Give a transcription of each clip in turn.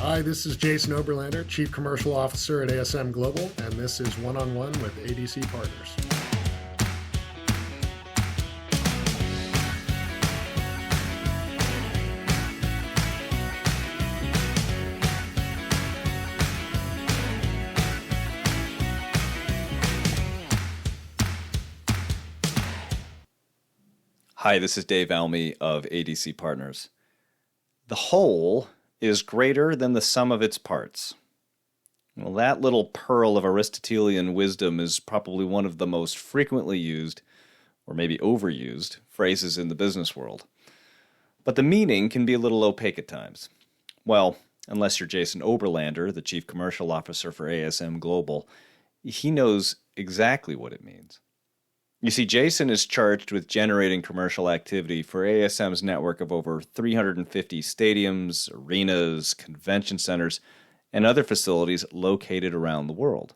Hi, this is Jason Oberlander, Chief Commercial Officer at ASM Global, and this is One-on-One with ADC Partners. Hi, this is Dave Almy of ADC Partners. The whole is greater than the sum of its parts. Well, that little pearl of Aristotelian wisdom is probably one of the most frequently used, or maybe overused, phrases in the business world. But the meaning can be a little opaque at times. Well, unless you're Jason Oberlander, the Chief Commercial Officer for ASM Global, he knows exactly what it means. You see, Jason is charged with generating commercial activity for ASM's network of over 350 stadiums, arenas, convention centers, and other facilities located around the world.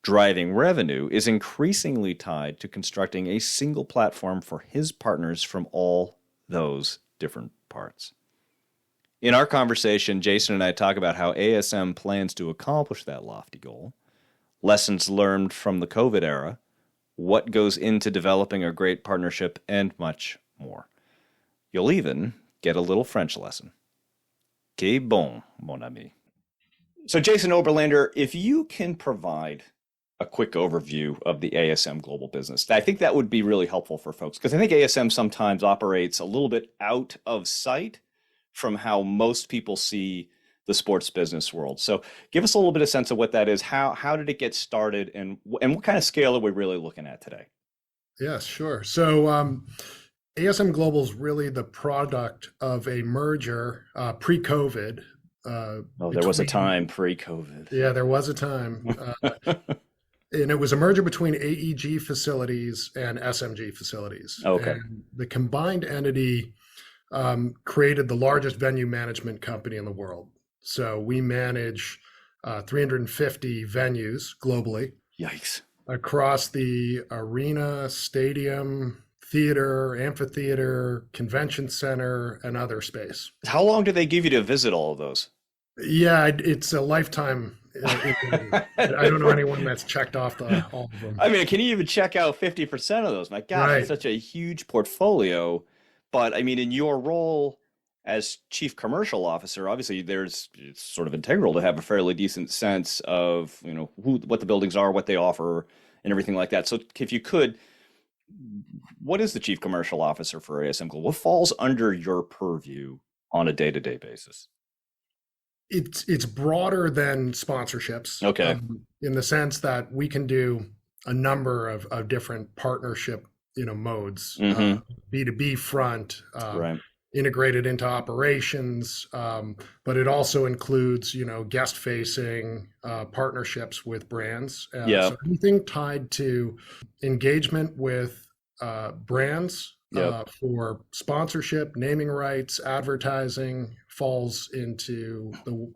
Driving revenue is increasingly tied to constructing a single platform for his partners from all those different parts. In our conversation, Jason and I talk about how ASM plans to accomplish that lofty goal, lessons learned from the COVID era, what goes into developing a great partnership, and much more. You'll even get a little French lesson. Que bon, mon ami. So Jason Oberlander, if you can provide a quick overview of the ASM Global business, I think that would be really helpful for folks, because I think ASM sometimes operates a little bit out of sight from how most people see the sports business world. So give us a little bit of sense of what that is. How did it get started, and what kind of scale are we really looking at today? Yes, sure. So ASM Global is really the product of a merger pre-COVID. There was a time pre-COVID. Yeah, there was a time. And it was a merger between AEG facilities and SMG facilities. Okay. And the combined entity created the largest venue management company in the world. So we manage 350 venues globally. Yikes. Across the arena, stadium, theater, amphitheater, convention center, and other space. How long do they give you to visit all of those? Yeah, it's a lifetime. I don't know anyone that's checked off all of them. I mean, can you even check out 50% of those? My God, Right. It's such a huge portfolio. But I mean, in your role as Chief Commercial Officer, obviously it's sort of integral to have a fairly decent sense of, what the buildings are, what they offer, and everything like that. So if you could, what is the Chief Commercial Officer for ASM Global? What falls under your purview on a day-to-day basis? It's broader than sponsorships. Okay. In the sense that we can do a number of different partnership, modes, B2B front, Right. integrated into operations, but it also includes, guest facing partnerships with brands. So anything tied to engagement with brands for sponsorship, naming rights, advertising falls into the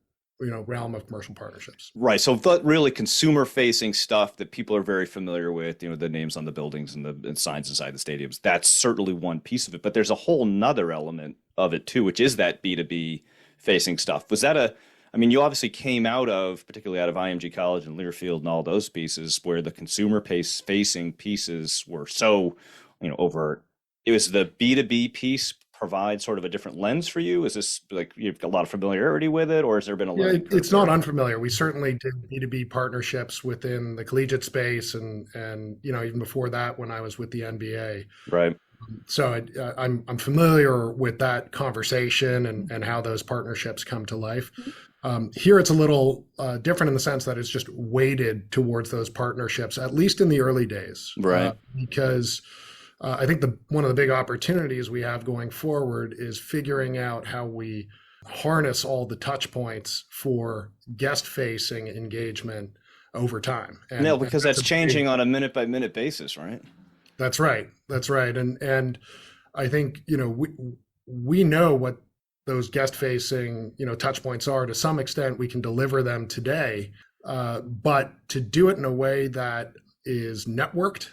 realm of commercial partnerships. Right. So the really consumer-facing stuff that people are very familiar with, the names on the buildings and the signs inside the stadiums, that's certainly one piece of it. But there's a whole nother element of it too, which is that B2B facing stuff. Was that you obviously came particularly out of IMG College and Learfield and all those pieces where the consumer-facing pieces were so, overt. It was the B2B piece provide sort of a different lens for you? Is this like you've got a lot of familiarity with it, or has there been a lot? It's not unfamiliar. We certainly did B2B partnerships within the collegiate space, and even before that when I was with the NBA. Right. So I'm familiar with that conversation and how those partnerships come to life. Here it's a little different in the sense that it's just weighted towards those partnerships, at least in the early days. Right. Because I think one of the big opportunities we have going forward is figuring out how we harness all the touch points for guest-facing engagement over time. Because that's changing on a minute-by-minute basis, right? That's right. And I think, we know what those guest-facing, touch points are. To some extent, we can deliver them today, but to do it in a way that is networked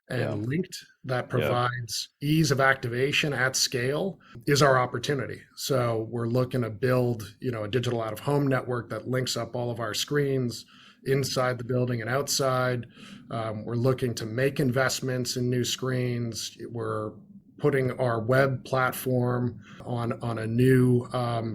and linked that Yeah. provides ease of activation at scale is our opportunity. So we're looking to build, a digital out of home network that links up all of our screens inside the building and outside. We're looking to make investments in new screens. We're putting our web platform on a new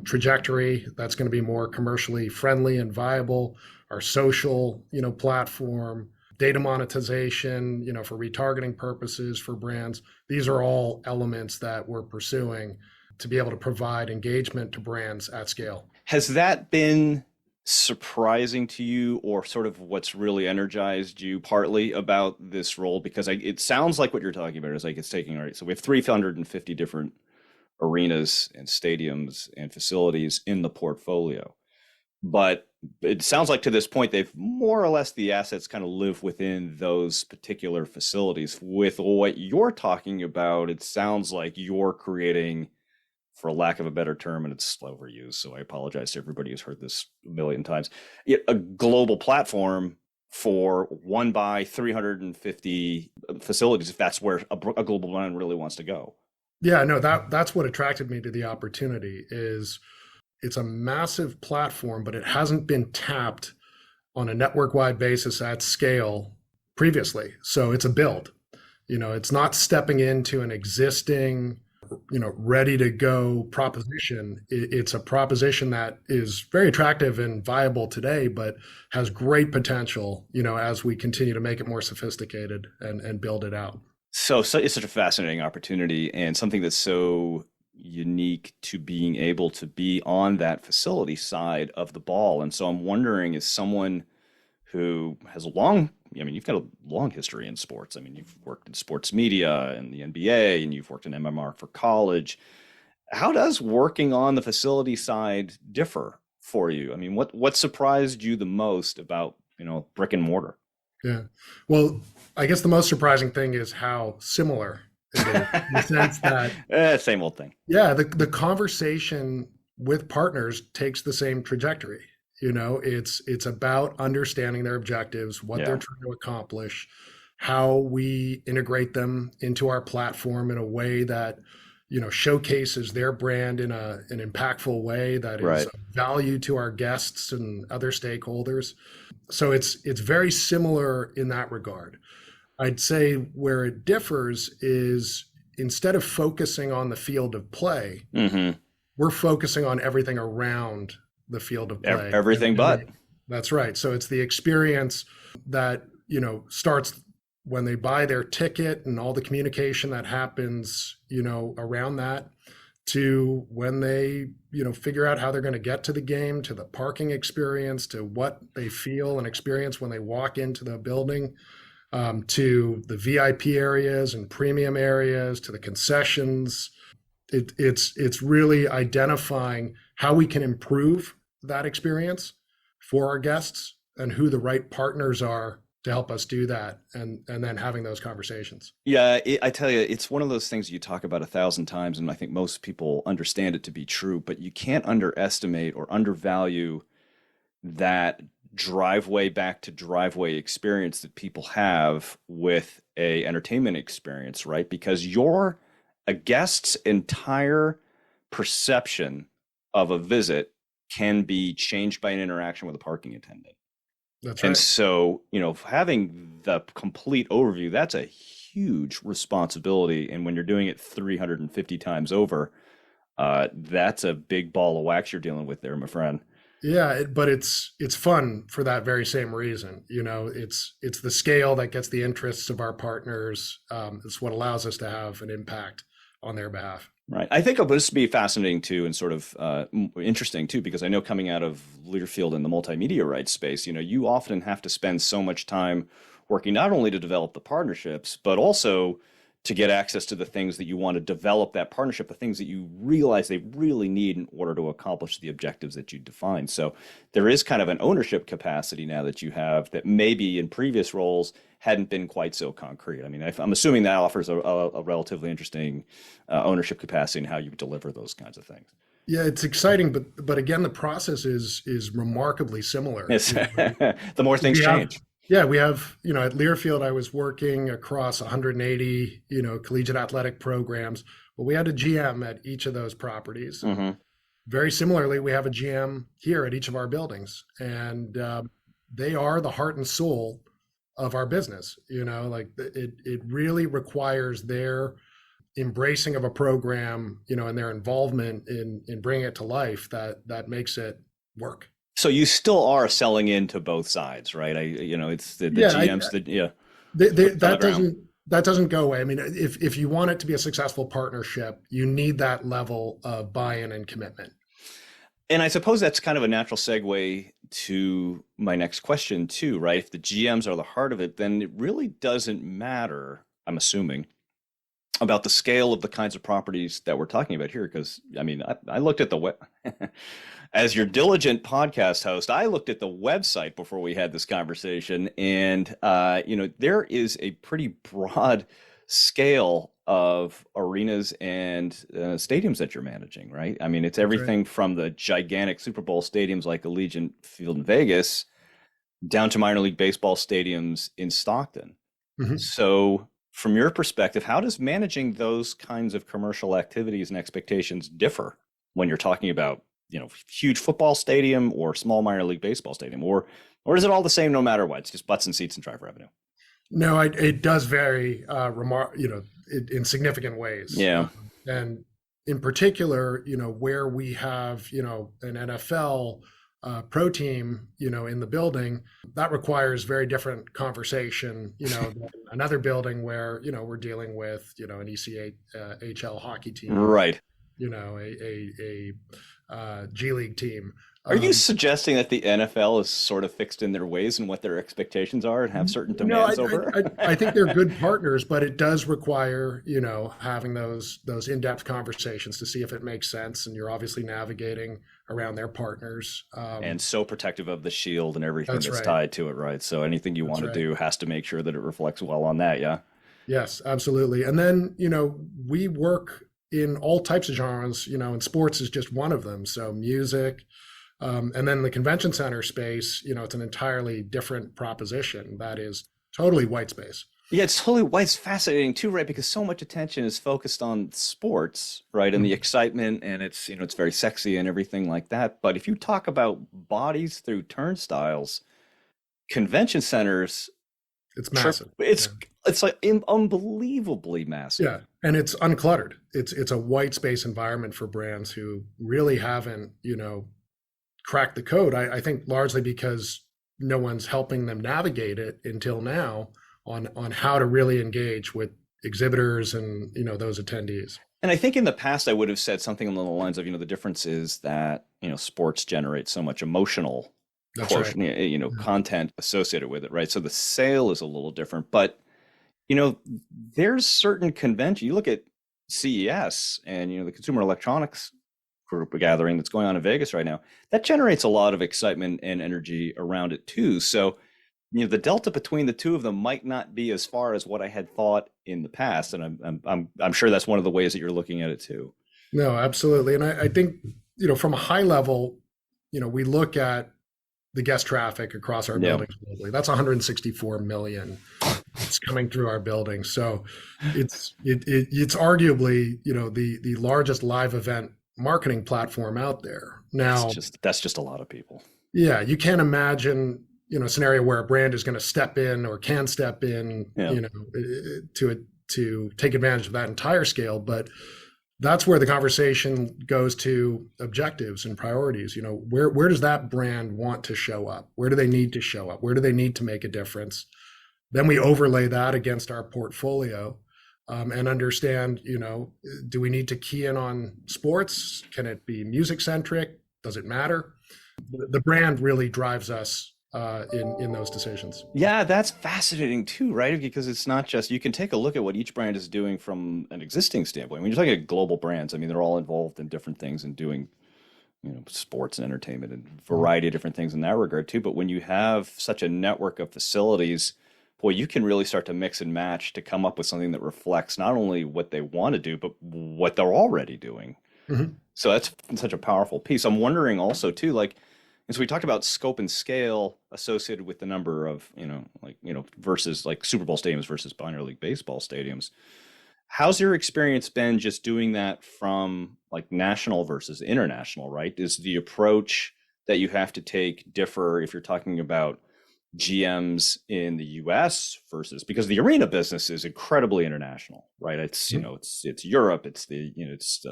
trajectory that's going to be more commercially friendly and viable. Our social, platform, data monetization, for retargeting purposes for brands. These are all elements that we're pursuing to be able to provide engagement to brands at scale. Has that been surprising to you, or sort of what's really energized you partly about this role? Because it sounds like what you're talking about is like it's taking, all right, so we have 350 different arenas and stadiums and facilities in the portfolio. But it sounds like to this point, they've more or less the assets kind of live within those particular facilities. With what you're talking about, it sounds like you're creating, for lack of a better term, and it's overused, so I apologize to everybody who's heard this a million times, a global platform for 1 by 350 facilities, if that's where a global brand really wants to go. Yeah, no, that's what attracted me to the opportunity. Is it's a massive platform, but it hasn't been tapped on a network-wide basis at scale previously. So it's a build. It's not stepping into an existing, ready to go proposition. It's a proposition that is very attractive and viable today, but has great potential, as we continue to make it more sophisticated and build it out. So it's such a fascinating opportunity, and something that's so unique to being able to be on that facility side of the ball. And so I'm wondering, as someone who has you've got a long history in sports. I mean, you've worked in sports media and the NBA, and you've worked in MMR for college. How does working on the facility side differ for you? I mean, what surprised you the most about, brick and mortar? Yeah. Well, I guess the most surprising thing is how similar it is, in the sense that Same old thing. yeah, the conversation with partners takes the same trajectory. It's about understanding their objectives, what they're trying to accomplish, how we integrate them into our platform in a way that, showcases their brand in an impactful way that is of value to our guests and other stakeholders. So it's very similar in that regard. I'd say where it differs is, instead of focusing on the field of play, we're focusing on everything around the field of play. Everything but. That's right. So it's the experience that, starts when they buy their ticket and all the communication that happens, around that, to when they, figure out how they're going to get to the game, to the parking experience, to what they feel and experience when they walk into the building, to the VIP areas and premium areas, to the concessions. It's really identifying how we can improve that experience for our guests and who the right partners are to help us do that, and then having those conversations. Yeah, I tell you, it's one of those things you talk about 1,000 times, and I think most people understand it to be true, but you can't underestimate or undervalue that driveway back to driveway experience that people have with a entertainment experience, right? Because a guest's entire perception of a visit can be changed by an interaction with a parking attendant. That's right. And so, having the complete overview, that's a huge responsibility. And when you're doing it 350 times over, that's a big ball of wax you're dealing with there, my friend. Yeah, but it's fun for that very same reason. It's the scale that gets the interests of our partners. It's what allows us to have an impact on their behalf. Right. I think this would be fascinating too, and sort of interesting too, because I know coming out of Learfield in the multimedia rights space, you often have to spend so much time working not only to develop the partnerships, but also to get access to the things that you want to develop that partnership, the things that you realize they really need in order to accomplish the objectives that you define. So there is kind of an ownership capacity now that you have that maybe in previous roles hadn't been quite so concrete. I mean, I'm assuming that offers a relatively interesting ownership capacity in how you deliver those kinds of things. Yeah, it's exciting, but again, the process is remarkably similar. Yes. The more things change. Yeah, we have, at Learfield, I was working across 180, collegiate athletic programs. Well, we had a GM at each of those properties. Hmm. Very similarly, we have a GM here at each of our buildings, and they are the heart and soul of our business. Like it really requires their embracing of a program, and their involvement in bringing it to life that makes it work. So you still are selling into both sides, right? It's the Yeah, GMs that, yeah, they, boots on the that ground. doesn't go away. I mean, if you want it to be a successful partnership, you need that level of buy-in and commitment. And I suppose that's kind of a natural segue to my next question too, right? If the GMs are the heart of it, then it really doesn't matter, I'm assuming, about the scale of the kinds of properties that we're talking about here. Because I mean, I looked at the web as your diligent podcast host. I looked at the website before we had this conversation, and there is a pretty broad scale of arenas and stadiums that you're managing, right? I mean, it's That's right. everything from the gigantic Super Bowl stadiums like Allegiant Field in Vegas down to minor league baseball stadiums in Stockton. Mhm. So, from your perspective, how does managing those kinds of commercial activities and expectations differ when you're talking about, huge football stadium or small minor league baseball stadium, or is it all the same no matter what? It's just butts and seats and drive revenue. No, it does vary, in significant ways. Yeah. And in particular, where we have, an NFL pro team, in the building, that requires very different conversation, than another building where, we're dealing with, an ECHL hockey team, Right. a G League team. Are you Um, suggesting that the NFL is sort of fixed in their ways and what their expectations are and have certain No, demands over? I think they're good partners, but it does require, having those in-depth conversations to see if it makes sense. And you're obviously navigating around their partners. And so protective of the shield and everything That's that's right. tied to it, right? So anything you That's want to right. do has to make sure that it reflects well on that, yeah? Yes, absolutely. And then, we work in all types of genres, and sports is just one of them. So music, and then the convention center space, it's an entirely different proposition that is totally white space. Yeah, it's totally why it's fascinating too, right? Because so much attention is focused on sports, right? And the Mhm. excitement and it's very sexy and everything like that. But if you talk about bodies through turnstiles, convention centers It's trip massive. it's Yeah. it's like unbelievably massive. Yeah, and it's uncluttered. It's a white space environment for brands who really haven't, cracked the code. I think largely because no one's helping them navigate it until now on how to really engage with exhibitors and those attendees. And I think in the past I would have said something along the lines of, the difference is that, sports generate so much emotional That's right. quotient, content associated with it, right? So the sale is a little different, but you know, there's certain convention. You look at CES and the Consumer Electronics Group gathering that's going on in Vegas right now. That generates a lot of excitement and energy around it too. So, the delta between the two of them might not be as far as what I had thought in the past, and I'm sure that's one of the ways that you're looking at it too. No, absolutely. And I think, from a high level, we look at the guest traffic across our Yeah. buildings globally. That's 164 million. It's coming through our buildings. So it's arguably, the largest live event marketing platform out there. That's Now, just a lot of people. yeah, you can't imagine, a scenario where a brand is going to step in or can step in, Yeah. to take advantage of that entire scale. But that's where the conversation goes to objectives and priorities. Where does that brand want to show up? Where do they need to show up? Where do they need to make a difference? Then we overlay that against our portfolio, and understand, do we need to key in on sports? Can it be music centric? Does it matter? The brand really drives us in those decisions. Yeah, that's fascinating too, right? Because it's not just you can take a look at what each brand is doing from an existing standpoint. When you're talking about global brands, I mean, they're all involved in different things and doing, sports and entertainment and a variety of different things in that regard too. But when you have such a network of facilities, boy, you can really start to mix and match to come up with something that reflects not only what they want to do, but what they're already doing. Mhm. So that's such a powerful piece. I'm wondering also too, like, And so we talked about scope and scale associated with the number of, versus like Super Bowl stadiums versus minor league baseball stadiums. How's your experience been just doing that from like national versus international, right? Is the approach that you have to take differ if you're talking about GMs in the US versus, because the arena business is incredibly international, right? It's, it's Europe, it's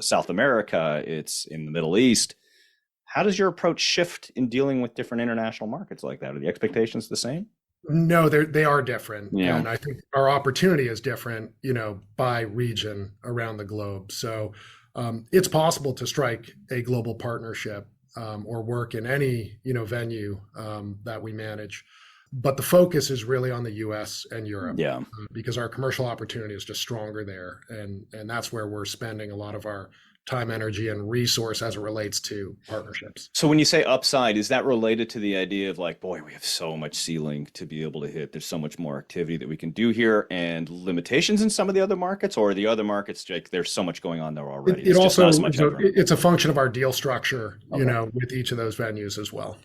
South America, it's in the Middle East. How does your approach shift in dealing with different international markets like that? Are the expectations the same? No, they are different. Yeah. And I think our opportunity is different, by region around the globe. So it's possible to strike a global partnership or work in any, venue that we manage. But the focus is really on the US and Europe, because our commercial opportunity is just stronger there. And that's where we're spending a lot of our time, energy, and resource as it relates to partnerships. So when you say upside, is that related to the idea of like, boy, we have so much ceiling to be able to hit. There's so much more activity that we can do here, and limitations in some of the other markets, or the other markets, like there's so much going on there already? It also, it's a function of our deal structure, with each of those venues as well.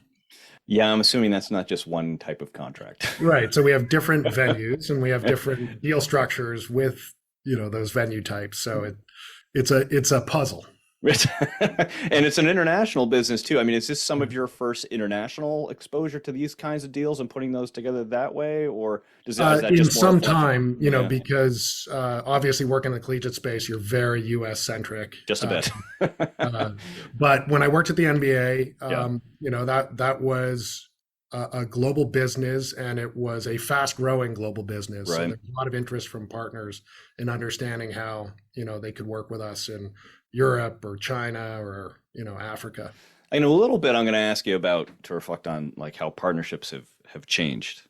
Yeah, I'm assuming that's not just one type of contract. Right. So we have different venues and we have different deal structures with, those venue types. So it's a puzzle. And it's an international business too. I mean, is this some of your first international exposure to these kinds of deals and putting those together that way, or is that in just some time, because obviously working in the collegiate space, you're very US centric. Just a bit. But when I worked at the NBA, that was a global business, and it was a fast growing global business. Right. So there's a lot of interest from partners in understanding how, they could work with us in Europe or China or, Africa. I know a little bit. I'm going to ask you to reflect on like how partnerships have changed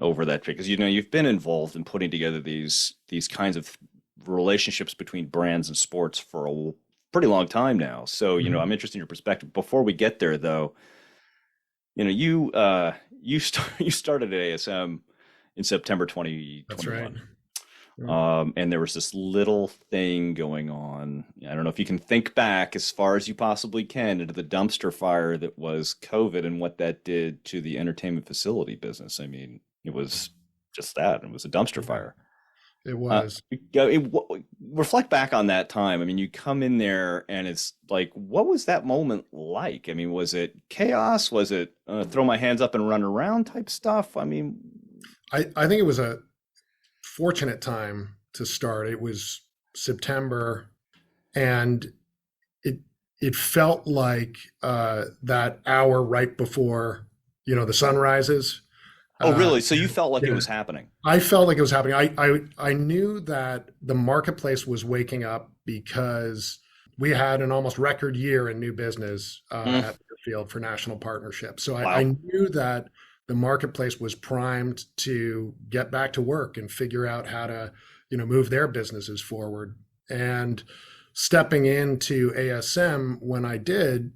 over that, because, you've been involved in putting together these kinds of relationships between brands and sports for a pretty long time now. So, I'm interested in your perspective. Before we get there though, you started at ASM in September 2021. That's right. And there was this little thing going on. I don't know if you can think back as far as you possibly can into the dumpster fire that was COVID and what that did to the entertainment facility business. I mean, it was just that. It was a dumpster fire. It was. Reflect back on that time. I mean, you come in there and it's like, what was that moment like? I mean, was it chaos? Was it throw my hands up and run around type stuff? I mean, I think it was a fortunate time to start. It was September, and it felt like that hour right before the sun rises. Oh, really? So you felt like it was happening? I felt like it was happening. I knew that the marketplace was waking up because we had an almost record year in new business at the field for national partnerships. So I knew that the marketplace was primed to get back to work and figure out how to, move their businesses forward. And stepping into ASM when I did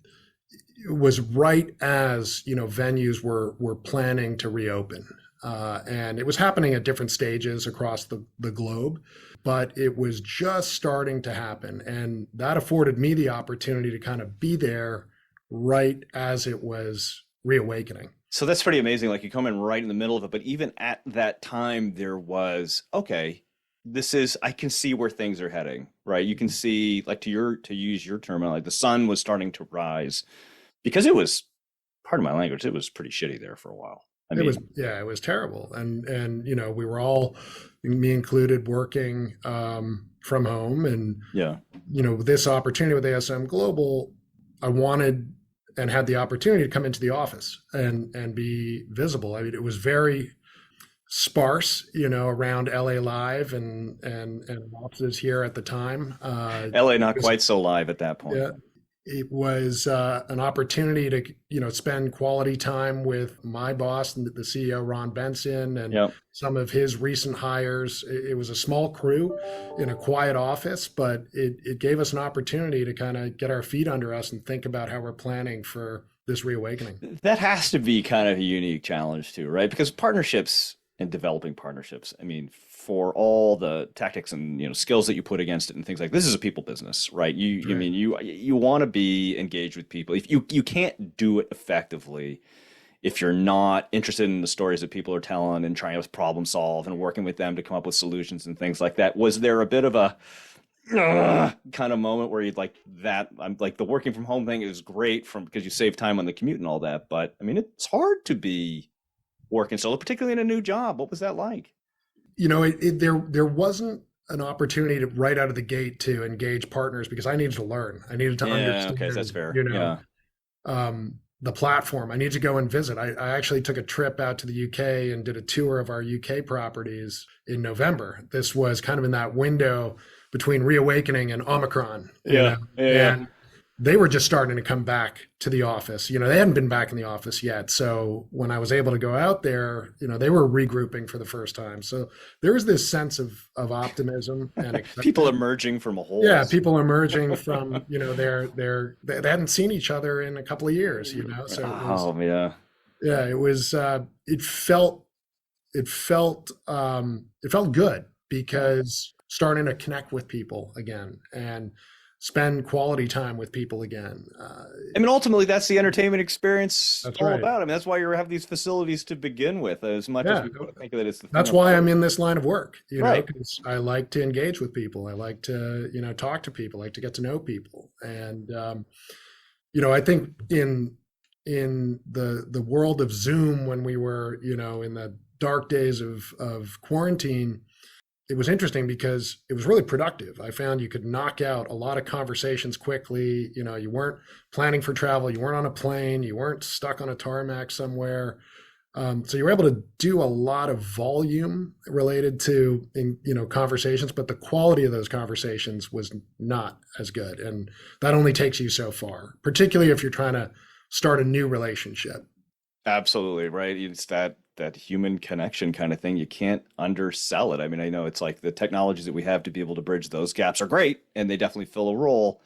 was right as, venues were planning to reopen. And it was happening at different stages across the globe, but it was just starting to happen. And that afforded me the opportunity to kind of be there right as it was reawakening. So that's pretty amazing. Like you come in right in the middle of it, but even at that time, there was, okay, I can see where things are heading, right? You can see, like to use your term, like the sun was starting to rise, because it was, pardon my language, it was pretty shitty there for a while. It was terrible. And we were all, me included, working from home, and, this opportunity with ASM Global, I wanted and had the opportunity to come into the office and be visible. I mean, it was very sparse, around LA Live and offices here at the time. LA not quite so live at that point. Yeah, it was an opportunity to, spend quality time with my boss and the CEO, Ron Benson, and some of his recent hires. It was a small crew in a quiet office, but it gave us an opportunity to kind of get our feet under us and think about how we're planning for this reawakening. That has to be kind of a unique challenge too, right? Because partnerships, in developing partnerships. I mean, for all the tactics and skills that you put against it and things like this is a people business, right? You Right. mean you want to be engaged with people. If you can't do it effectively if you're not interested in the stories that people are telling and trying to problem solve and working with them to come up with solutions and things like that. Was there a bit of a kind of moment where you'd like that? I'm like the working from home thing is great because you save time on the commute and all that, but I mean it's hard to be working solo, particularly in a new job. What was that like? There wasn't an opportunity to right out of the gate to engage partners because I needed to learn. I needed to Yeah, okay, that's understand, fair. Yeah. the platform. I need to go and visit. I actually took a trip out to the UK and did a tour of our UK properties in November. This was kind of in that window between reawakening and Omicron. Yeah. Yeah. And they were just starting to come back to the office. They hadn't been back in the office yet. So when I was able to go out there, they were regrouping for the first time. So there was this sense of optimism and People emerging from a hole. yeah, people emerging from, they hadn't seen each other in a couple of years, so it felt good because starting to connect with people again and spend quality time with people again. I mean, ultimately, that's the entertainment experience That's all right. about. I mean, that's why you have these facilities to begin with, as much as we want to think that it's the thing That's why I'm in this line of work, Right. because I like to engage with people. I like to, talk to people, I like to get to know people. And, I think in the world of Zoom, when we were, in the dark days of quarantine, it was interesting because it was really productive. I found you could knock out a lot of conversations quickly. You weren't planning for travel. You weren't on a plane. You weren't stuck on a tarmac somewhere. So you were able to do a lot of volume related to, conversations, but the quality of those conversations was not as good. And that only takes you so far, particularly if you're trying to start a new relationship. Absolutely, right. It's that human connection kind of thing. You can't undersell it. I mean, I know it's like the technologies that we have to be able to bridge those gaps are great, and they definitely fill a role,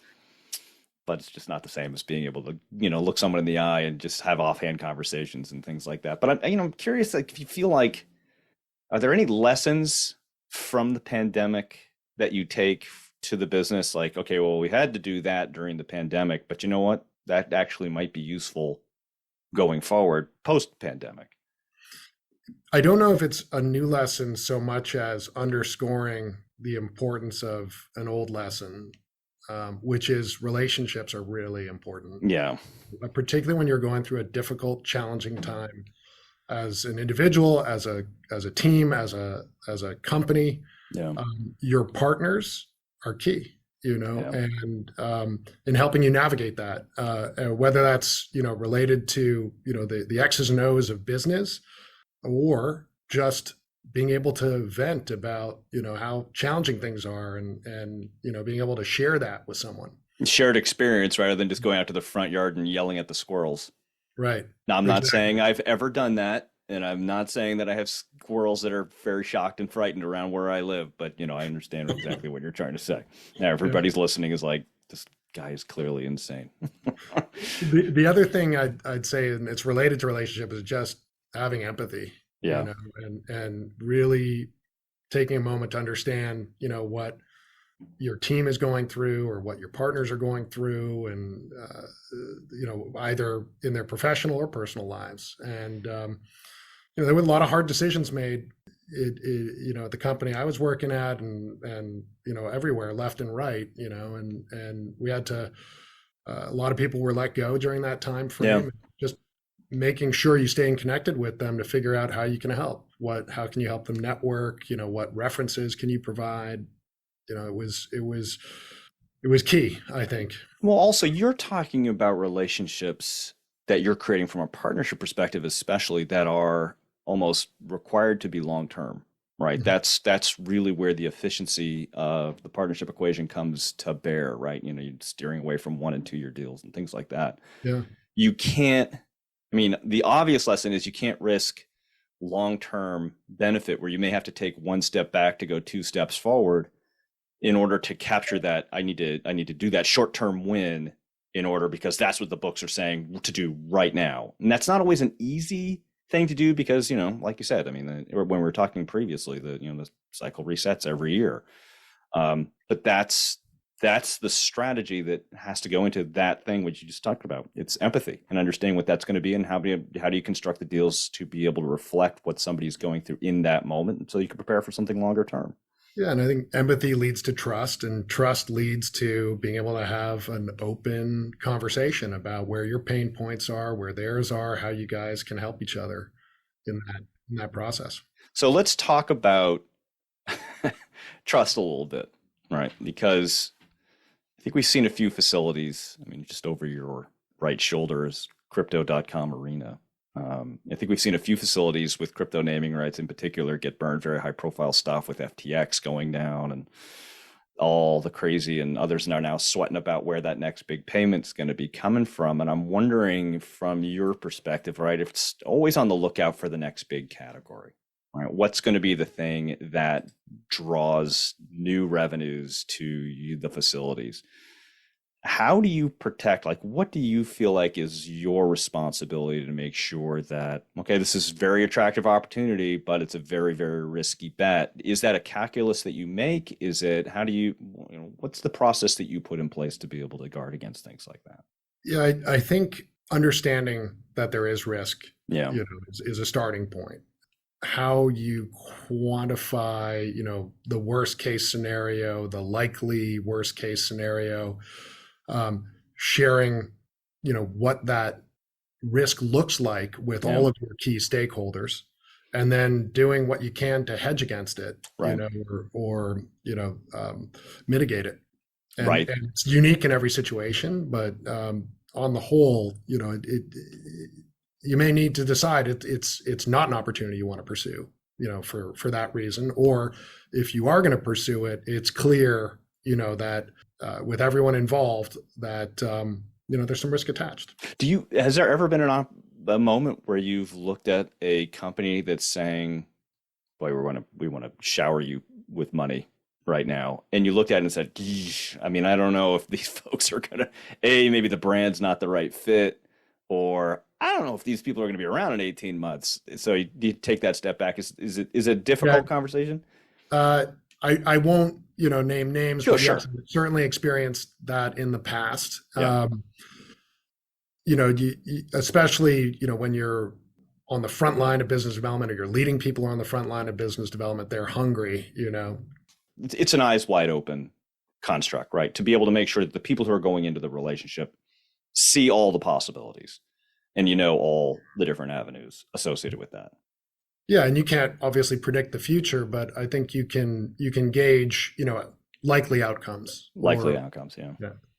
but it's just not the same as being able to, look someone in the eye and just have offhand conversations and things like that. But I'm curious, like, if you feel like, are there any lessons from the pandemic that you take to the business? Like, okay, well, we had to do that during the pandemic, but you know what? That actually might be useful going forward post-pandemic. I don't know if it's a new lesson so much as underscoring the importance of an old lesson, which is relationships are really important. Yeah. Particularly when you're going through a difficult, challenging time as an individual, as a team, as a company. Yeah. Your partners are key, and in helping you navigate that, whether that's related to the X's and O's of business, or just being able to vent about how challenging things are and being able to share that with someone. Shared experience rather than just going out to the front yard and yelling at the squirrels. Right. Now, I'm not saying I've ever done that, and I'm not saying that I have squirrels that are very shocked and frightened around where I live, but I understand exactly what you're trying to say. Now everybody's listening is like, this guy is clearly insane. The other thing I'd say, and it's related to relationship, is just having empathy. Yeah. And really taking a moment to understand, what your team is going through or what your partners are going through, and either in their professional or personal lives. And there were a lot of hard decisions made. At the company I was working at, and everywhere, left and right. And we had to. A lot of people were let go during that time frame. Yeah. Just making sure you staying connected with them to figure out how you can help. How can you help them network? What references can you provide? It was key, I think. Well, also you're talking about relationships that you're creating from a partnership perspective, especially that are almost required to be long-term, right? Mm-hmm. That's really where the efficiency of the partnership equation comes to bear, right? You're steering away from 1 and 2 year deals and things like that. Yeah. You can't, the obvious lesson is you can't risk long-term benefit where you may have to take 1 step back to go 2 steps forward in order to capture that. I need to do that short-term win because that's what the books are saying to do right now. And that's not always an easy thing to do because, like you said, I mean, when we were talking previously, the cycle resets every year. But that's the strategy that has to go into that thing which you just talked about. It's empathy and understanding what that's going to be, and how do you construct the deals to be able to reflect what somebody's going through in that moment, so you can prepare for something longer term. Yeah, and I think empathy leads to trust, and trust leads to being able to have an open conversation about where your pain points are, where theirs are, how you guys can help each other in that process. So let's talk about trust a little bit, right? Because I think we've seen a few facilities. I mean, just over your right shoulder is crypto.com arena. I think we've seen a few facilities with crypto naming rights in particular get burned, very high profile stuff with FTX going down and all the crazy, and others are now sweating about where that next big payment's going to be coming from. And I'm wondering from your perspective, right, if it's always on the lookout for the next big category, right? What's going to be the thing that draws new revenues to the facilities? How do you protect, like, what do you feel like is your responsibility to make sure that, okay, this is a very attractive opportunity, but it's a very, very risky bet? Is that a calculus that you make? Is it, what's the process that you put in place to be able to guard against things like that? Yeah, I think understanding that there is risk, Yeah. Is a starting point. How you quantify, the worst case scenario, the likely worst case scenario, sharing, what that risk looks like with all of your key stakeholders, and then doing what you can to hedge against it, right, or mitigate it. And, right. And it's unique in every situation, but on the whole, you may need to decide it's not an opportunity you want to pursue, for that reason. Or if you are going to pursue it, it's clear, that with everyone involved that there's some risk attached. Has there ever been a moment where you've looked at a company that's saying, boy, we want to shower you with money right now, and you looked at it and said, I mean, I don't know if these folks are gonna, maybe the brand's not the right fit, or I don't know if these people are going to be around in 18 months. So you take that step back. Is it a difficult conversation? I won't, name names, sure, but sure. Yes, I've certainly experienced that in the past. Yeah. Especially, when you're on the front line of business development, or you're leading people on the front line of business development, they're hungry, It's an eyes wide open construct, right? To be able to make sure that the people who are going into the relationship see all the possibilities and all the different avenues associated with that. Yeah, and you can't obviously predict the future, but I think you can gauge, likely outcomes. Outcomes, yeah.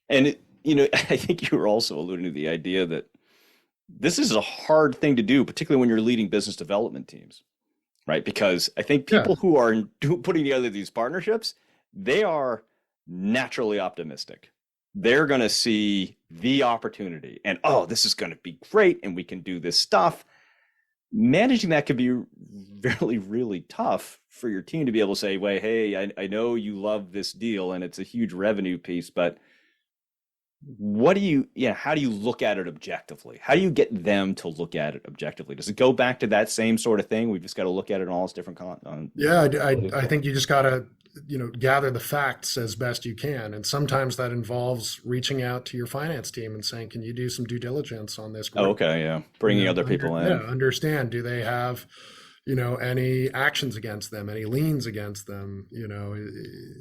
And I think you were also alluding to the idea that this is a hard thing to do, particularly when you're leading business development teams, right? Because I think people who are putting together these partnerships, they are naturally optimistic. They're going to see the opportunity and, this is going to be great, and we can do this stuff. Managing that could be really, really tough for your team to be able to say, wait, hey, I know you love this deal and it's a huge revenue piece, but how do you look at it objectively? How do you get them to look at it objectively? Does it go back to that same sort of thing? We've just got to look at it in all its different I think you just got to, gather the facts as best you can. And sometimes that involves reaching out to your finance team and saying, can you do some due diligence on this group? Oh, okay, yeah. Bringing other people in. Yeah, understand. Do they have, any actions against them, any liens against them,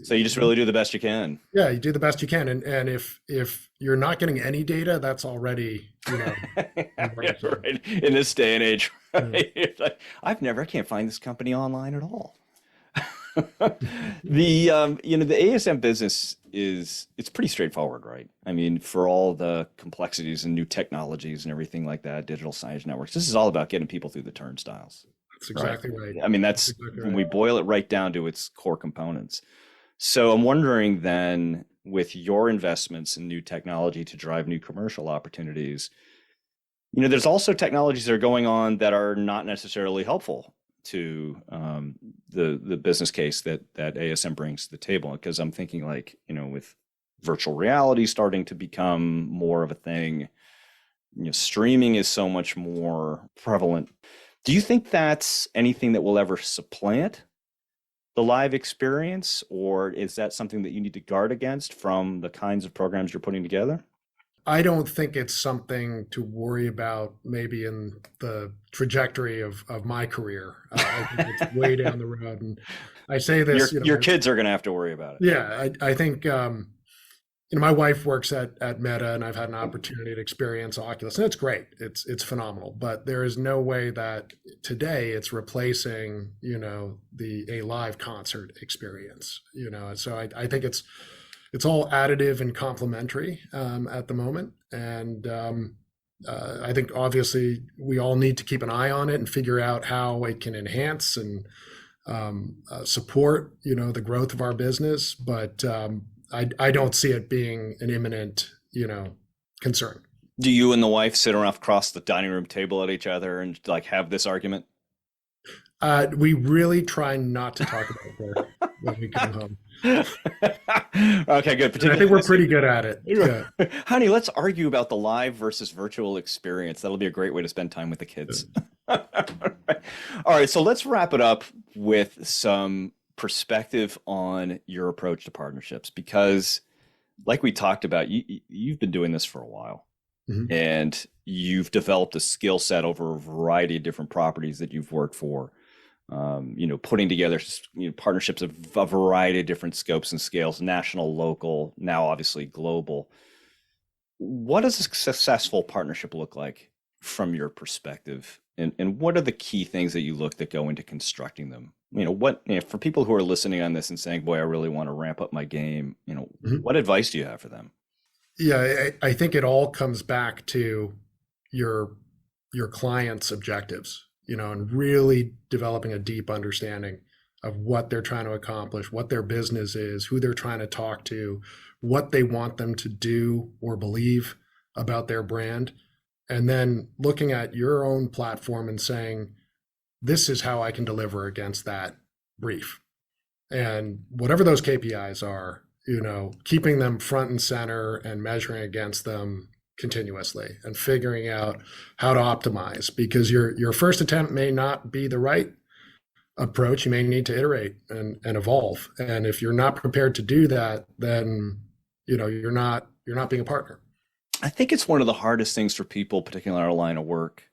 So you just really do the best you can. Yeah, you do the best you can. And if you're not getting any data, that's already, right. In this day and age, right? It's like, I can't find this company online at all. The ASM business it's pretty straightforward, right? I mean, for all the complexities and new technologies and everything like that, digital signage networks, this is all about getting people through the turnstiles. That's exactly right. I mean, that's exactly right. When we boil it right down to its core components. So I'm wondering then, with your investments in new technology to drive new commercial opportunities, there's also technologies that are going on that are not necessarily helpful to the business case that ASM brings to the table. Because I'm thinking, like, with virtual reality starting to become more of a thing, streaming is so much more prevalent. Do you think that's anything that will ever supplant the live experience, or is that something that you need to guard against from the kinds of programs you're putting together? I don't think it's something to worry about maybe in the trajectory of my career. I think it's way down the road. And I say Your this, your kids are going to have to worry about it. yeah, I think, my wife works at Meta, and I've had an opportunity to experience Oculus, and it's great. It's phenomenal. But there is no way that today it's replacing, a live concert experience. So I think it's all additive and complementary at the moment, and I think obviously we all need to keep an eye on it and figure out how it can enhance and support, the growth of our business. But I don't see it being an imminent, concern. Do you and the wife sit around across the dining room table at each other and like have this argument? We really try not to talk about that when we come home. Okay, good. I think we're pretty good at it. Yeah. Honey, let's argue about the live versus virtual experience. That'll be a great way to spend time with the kids. All right, so let's wrap it up with some perspective on your approach to partnerships, because like we talked about, you've been doing this for a while. Mm-hmm. And you've developed a skill set over a variety of different properties that you've worked for. Putting together partnerships of a variety of different scopes and scales, national, local, now obviously global. What does a successful partnership look like from your perspective? And what are the key things that you look that go into constructing them? For people who are listening on this and saying, boy, I really want to ramp up my game, mm-hmm. What advice do you have for them? Yeah, I think it all comes back to your client's objectives, and really developing a deep understanding of what they're trying to accomplish, what their business is, who they're trying to talk to, what they want them to do or believe about their brand. And then looking at your own platform and saying, this is how I can deliver against that brief. And whatever those KPIs are, keeping them front and center and measuring against them continuously and figuring out how to optimize, because your first attempt may not be the right approach. You may need to iterate and evolve. And if you're not prepared to do that, then, you're not being a partner. I think it's one of the hardest things for people, particularly in our line of work,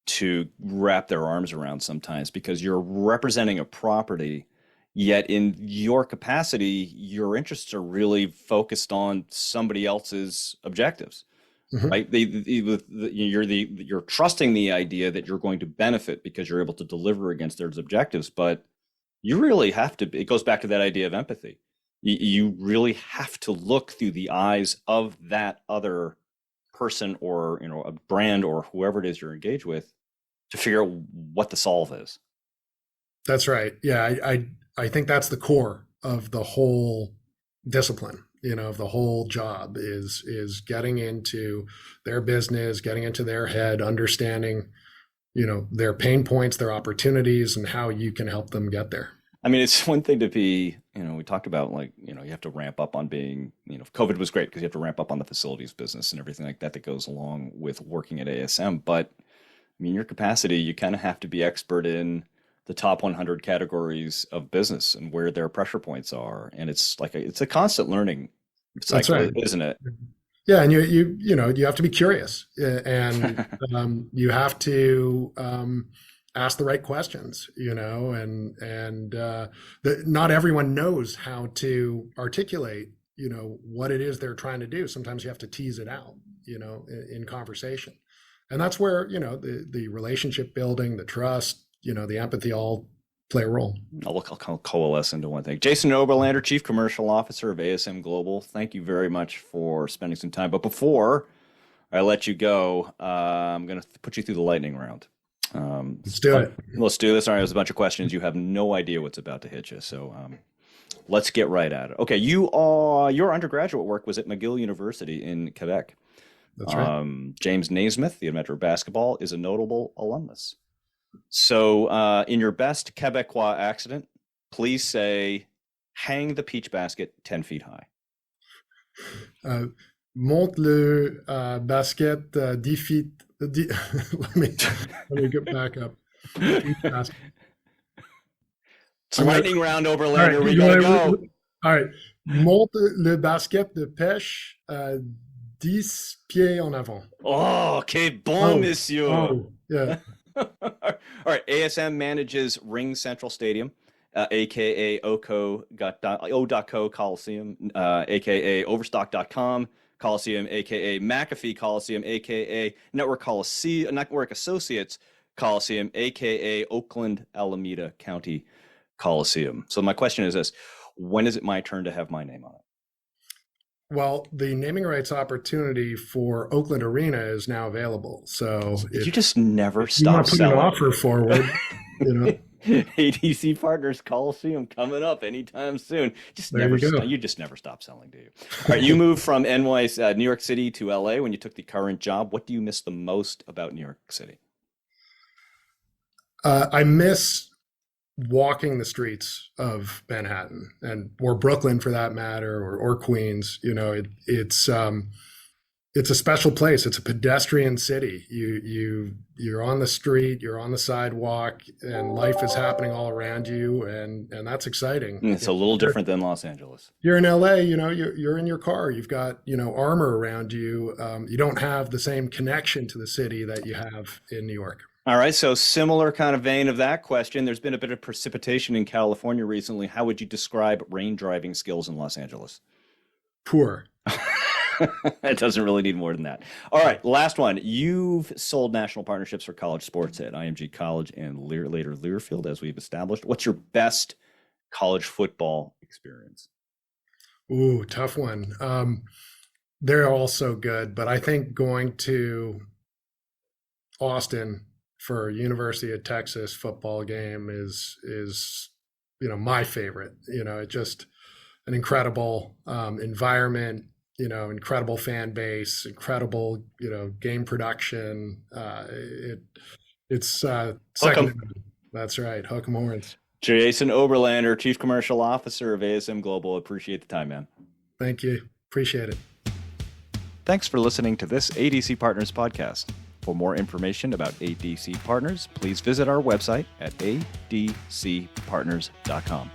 to wrap their arms around sometimes, because you're representing a property, yet in your capacity, your interests are really focused on somebody else's objectives. Mm-hmm. Right? You're trusting the idea that you're going to benefit because you're able to deliver against their objectives, but you really have to. It goes back to that idea of empathy. You really have to look through the eyes of that other person, or a brand, or whoever it is you're engaged with, to figure out what the solve is. That's right. Yeah, I think that's the core of the whole discipline. Of the whole job is getting into their business, getting into their head, understanding, their pain points, their opportunities, and how you can help them get there. I mean, it's one thing to be, we talked about you have to ramp up on being, COVID was great because you have to ramp up on the facilities business and everything like that goes along with working at ASM. But I mean, your capacity, you kind of have to be expert in the top 100 categories of business and where their pressure points are. And it's it's a constant learning cycle, right, isn't it? Yeah. And you have to be curious, and you have to ask the right questions, not everyone knows how to articulate, what it is they're trying to do. Sometimes you have to tease it out, in conversation. And that's where, the relationship building, the trust, the empathy all play a role. I'll coalesce into one thing. Jason Oberlander, Chief Commercial Officer of ASM Global. Thank you very much for spending some time. But before I let you go, I'm going to put you through the lightning round. Let's do it. Let's do this. All right, there's a bunch of questions. You have no idea what's about to hit you. So let's get right at it. Okay, your undergraduate work was at McGill University in Quebec. That's right. James Naismith, the inventor of basketball, is a notable alumnus. So in your best Quebecois accent, please say, hang the peach basket 10 feet high. Monte le basket 10 feet. Let me get back up. It's I'm gonna- lightning round, All Oberlander. right, We you gotta wanna- go. All right. Monte le basket de pêche 10 pieds en avant. Oh, que bon, monsieur. Oh, yeah. All right. ASM manages Ring Central Stadium, aka O.co Coliseum, aka Overstock.com Coliseum, aka McAfee Coliseum, aka Network Associates Coliseum, aka Oakland Alameda County Coliseum. So my question is this: when is it my turn to have my name on it? Well, the naming rights opportunity for Oakland Arena is now available. So You just never you stop want to put an selling. offer forward, you know, ADC Partners Coliseum coming up anytime soon. There you go. You just never stop selling, do you? All right, you moved from New York City to LA when you took the current job. What do you miss the most about New York City? I miss walking the streets of Manhattan or Brooklyn for that matter, or Queens. You know, it's a special place. It's a pedestrian city. You're on the street, you're on the sidewalk, and life is happening all around you, and that's exciting. It's a little different than Los Angeles. You're in LA, you know, you're in your car. You've got, you know, armor around you. You don't have the same connection to the city that you have in New York. All right, so similar kind of vein of that question. There's been a bit of precipitation in California recently. How would you describe rain driving skills in Los Angeles? Poor. It doesn't really need more than that. All right, last one. You've sold national partnerships for college sports at IMG College and later Learfield, as we've established. What's your best college football experience? Ooh, tough one. They're all so good, but I think going to Austin for University of Texas football game is you know, my favorite. You know, it just an incredible environment, you know, incredible fan base, incredible, you know, game production. It's second. to none. That's right. Hook 'em horns. Jason Oberlander, Chief Commercial Officer of ASM Global. Appreciate the time, man. Thank you. Appreciate it. Thanks for listening to this ADC Partners podcast. For more information about ADC Partners, please visit our website at adcpartners.com.